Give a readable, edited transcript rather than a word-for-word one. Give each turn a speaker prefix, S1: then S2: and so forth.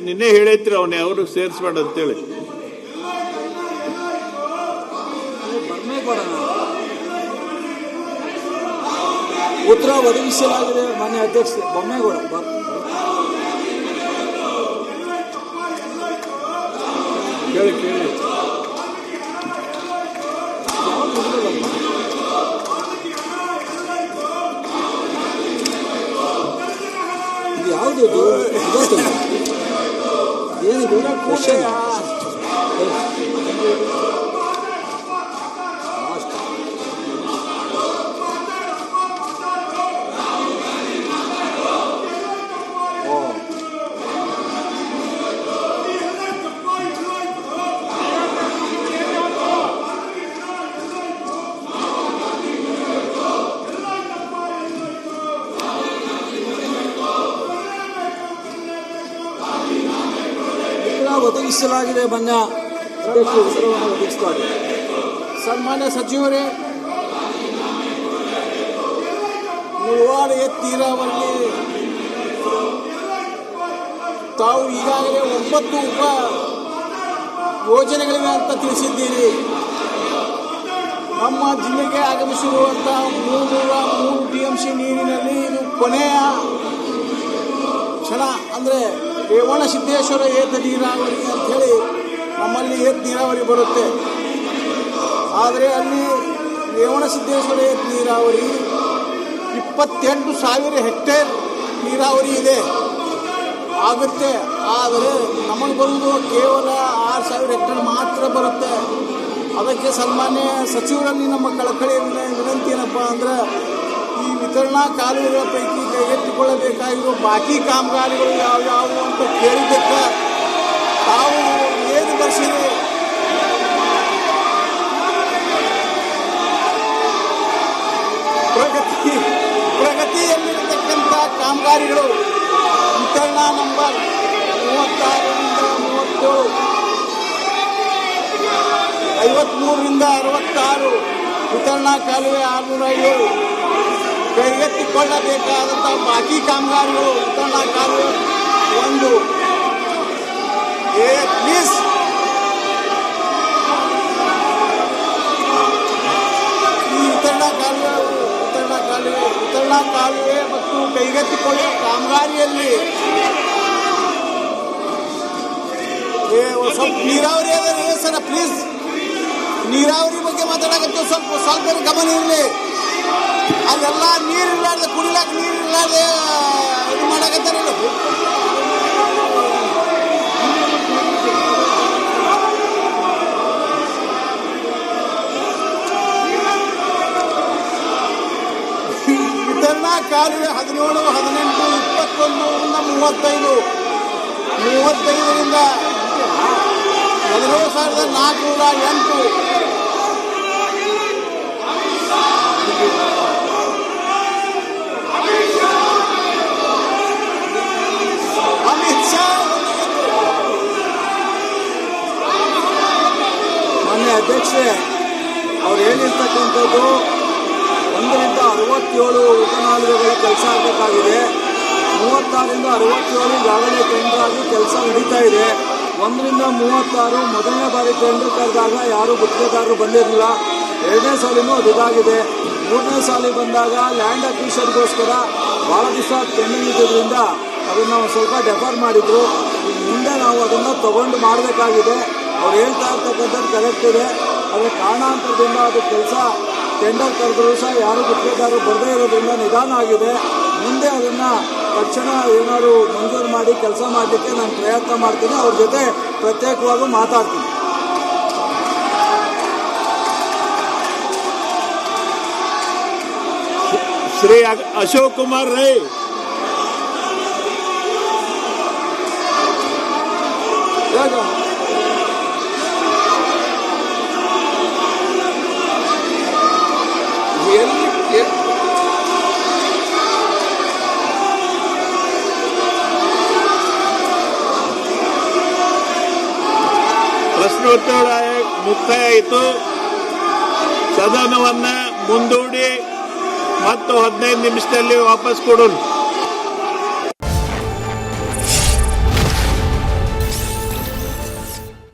S1: ನಿನ್ನೆ ಹೇಳೈತ್ರಿ ಅವನೇ ಅವ್ರಿಗೆ ಸೇರಿಸ್ಬೇಡ ಅಂತೇಳಿ.
S2: ಉತ್ತರ ಒದಗಿಸಲಾಗಿದೆ ಮಾನ್ಯ ಅಧ್ಯಕ್ಷ ಬೊಮ್ಮೇಗೌಡ.
S1: ಕೇಳಿ
S2: ಯಾವುದು ಏನಿದು ಕ್ವಶನ್? ಒದಗಿಸಲಾಗಿದೆ ಮಾನ್ಯ ಅಧ್ಯಕ್ಷ ಉತ್ತರವನ್ನು ಒದಗಿಸುತ್ತಾರೆ.
S3: ಸನ್ಮಾನ್ಯ ಸಚಿವರೇ, ಮುಳವಾಡ ತೀರಾವರಿ ತಾವು ಈಗಾಗಲೇ 9 ಉಪ ಯೋಜನೆಗಳಿವೆ ಅಂತ ತಿಳಿಸಿದ್ದೀರಿ. ನಮ್ಮ ಜಿಲ್ಲೆಗೆ ಆಗಮಿಸಿರುವಂತಹ 303 TMC ನೀರಿನಲ್ಲಿ ಇದು ಕೊನೆಯ ಕ್ಷಣ. ಅಂದರೆ ರೇವಣಸಿದ್ದೇಶ್ವರ ಏತ ನೀರಾವರಿ ಅಂಥೇಳಿ ನಮ್ಮಲ್ಲಿ ಏತ ನೀರಾವರಿ ಬರುತ್ತೆ. ಆದರೆ ಅಲ್ಲಿ ರೇವಣಸಿದ್ದೇಶ್ವರ ಏತ ನೀರಾವರಿ 28,000 ಹೆಕ್ಟೇರ್ ನೀರಾವರಿ ಇದೆ ಆಗುತ್ತೆ. ಆದರೆ ನಮಗೆ ಬರುವುದು ಕೇವಲ 6,000 ಹೆಕ್ಟೇರ್ ಮಾತ್ರ ಬರುತ್ತೆ. ಅದಕ್ಕೆ ಸನ್ಮಾನ್ಯ ಸಚಿವರಲ್ಲಿ ನಮ್ಮ ಕಳಕಳಿಯ ವಿನಂತಿ ಏನಪ್ಪ ಅಂದರೆ, ಈ ವಿತರಣಾ ಕಾಲುವೆಗಳ ಪೈಕಿ ಕೈಗೆತ್ತಿಕೊಳ್ಳಬೇಕಾಗಿರೋ ಬಾಕಿ ಕಾಮಗಾರಿಗಳು ಯಾವ್ಯಾವು ಅಂತ ಕೇಳಿದ್ದಕ್ಕೆ ತಾವು ಏನು ಬರೆಸಿರಿ? ಪ್ರಗತಿಯಲ್ಲಿರತಕ್ಕಂಥ ಕಾಮಗಾರಿಗಳು ವಿತರಣಾ ನಂಬರ್ 36ರಿಂದ 37, 53ರಿಂದ 66, ವಿತರಣಾ ಕಾಲುವೆ 607, ಕೈಗೆತ್ತಿಕೊಳ್ಳಬೇಕಾದಂಥ ಬಾಕಿ ಕಾಮಗಾರಿಗಳು ವಿತರಣಾ ಕಾಲುವೆ 1. ಪ್ಲೀಸ್ ಈ ವಿತರಣಾ ಕಾಲುವೆ ಮತ್ತು ಕೈಗೆತ್ತಿಕೊಳ್ಳುವ ಕಾಮಗಾರಿಯಲ್ಲಿ ಸ್ವಲ್ಪ ನೀರಾವರಿ ಅದೇ ಸರ್, ಪ್ಲೀಸ್ ನೀರಾವರಿ ಬಗ್ಗೆ ಮಾತಾಡಕತ್ತೆ ಸ್ವಲ್ಪ ಗಮನ ಇರಲಿ. ಅಲ್ಲೆಲ್ಲ ನೀರಿಲ್ಲಾರ್ದೆ ಕುಡಿಲಾಕ ನೀರಿಲ್ಲಾರ್ದೆ ಇದು ಮಾಡಕತ್ತಾರಲ್ಲ. ವಿತರಣಾ ಕಾಲುವೆ 17, 18, 21ರಿಂದ 35, 35ರಿಂದ 17,408. ಅಮಿತ್ ಶಾ
S2: ಮಾನ್ಯ ಅಧ್ಯಕ್ಷೆ ಅವ್ರು ಹೇಳಿರ್ತಕ್ಕಂಥದ್ದು 1ರಿಂದ 67 ಉಪನಾಲುವೆಗಳ ಕೆಲಸ ಆಗಬೇಕಾಗಿದೆ. 36ರಿಂದ 67 ಈಗಾಗಲೇ ಟೆಂಡರ್ ಆಗಿ ಕೆಲಸ ನಡೀತಾ ಇದೆ. 1ರಿಂದ 36 ಮೊದಲನೇ ಬಾರಿ ಟೆಂಡರ್ ಕರೆದಾಗ ಯಾರೂ ಗುತ್ತಿಗೆದಾರರು ಬಂದಿರಲಿಲ್ಲ. 2ನೇ ಸಾಲಿನೂ ಅದು ಇದಾಗಿದೆ. 3ನೇ ಸಾಲಿ ಬಂದಾಗ ಲ್ಯಾಂಡ್ ಅಕ್ವಿಷನ್ಗೋಸ್ಕರ ಭಾಳ ದಿವಸ ಪೆಂಡಿಂಗ್ ಇದ್ದಿದ್ದರಿಂದ ಅದನ್ನು ಒಂದು ಸ್ವಲ್ಪ ಡೆಫರ್ ಮಾಡಿದ್ರು. ಮುಂದೆ ನಾವು ಅದನ್ನು ತಗೊಂಡು ಮಾಡಬೇಕಾಗಿದೆ. ಅವ್ರು ಹೇಳ್ತಾ ಇರ್ತಕ್ಕಂಥದ್ದು ಕರೆಕ್ಟ್ ಇದೆ. ಅದರ ಕಾರಣಾಂತರದಿಂದ ಅದು ಕೆಲಸ ಟೆಂಡರ್ ಕರೆದರೂ ಸಹ ಯಾರು ಗುತ್ತಿಗೆದಾರರು ಬರದೇ ಇರೋದ್ರಿಂದ ನಿಧಾನ ಆಗಿದೆ. ಮುಂದೆ ಅದನ್ನು ತಕ್ಷಣ ಏನಾದ್ರು ಮಂಜೂರು ಮಾಡಿ ಕೆಲಸ ಮಾಡಲಿಕ್ಕೆ ನಾನು ಪ್ರಯತ್ನ ಮಾಡ್ತೀನಿ. ಅವ್ರ ಜೊತೆ ಪ್ರತ್ಯೇಕವಾಗಿ ಮಾತಾಡ್ತೀನಿ.
S1: ಶ್ರೀ ಅಶೋಕ್ ಕುಮಾರ್ ರೈ. ಪ್ರಶ್ನೋತ್ತರ ಮುಕ್ತಾಯ ಆಯಿತು. ಸದನವನ್ನು ಮುಂದೂಡಿ ಮತ್ತು 15 ನಿಮಿಷದಲ್ಲಿ ವಾಪಸ್ ಕೊಡೋಣ.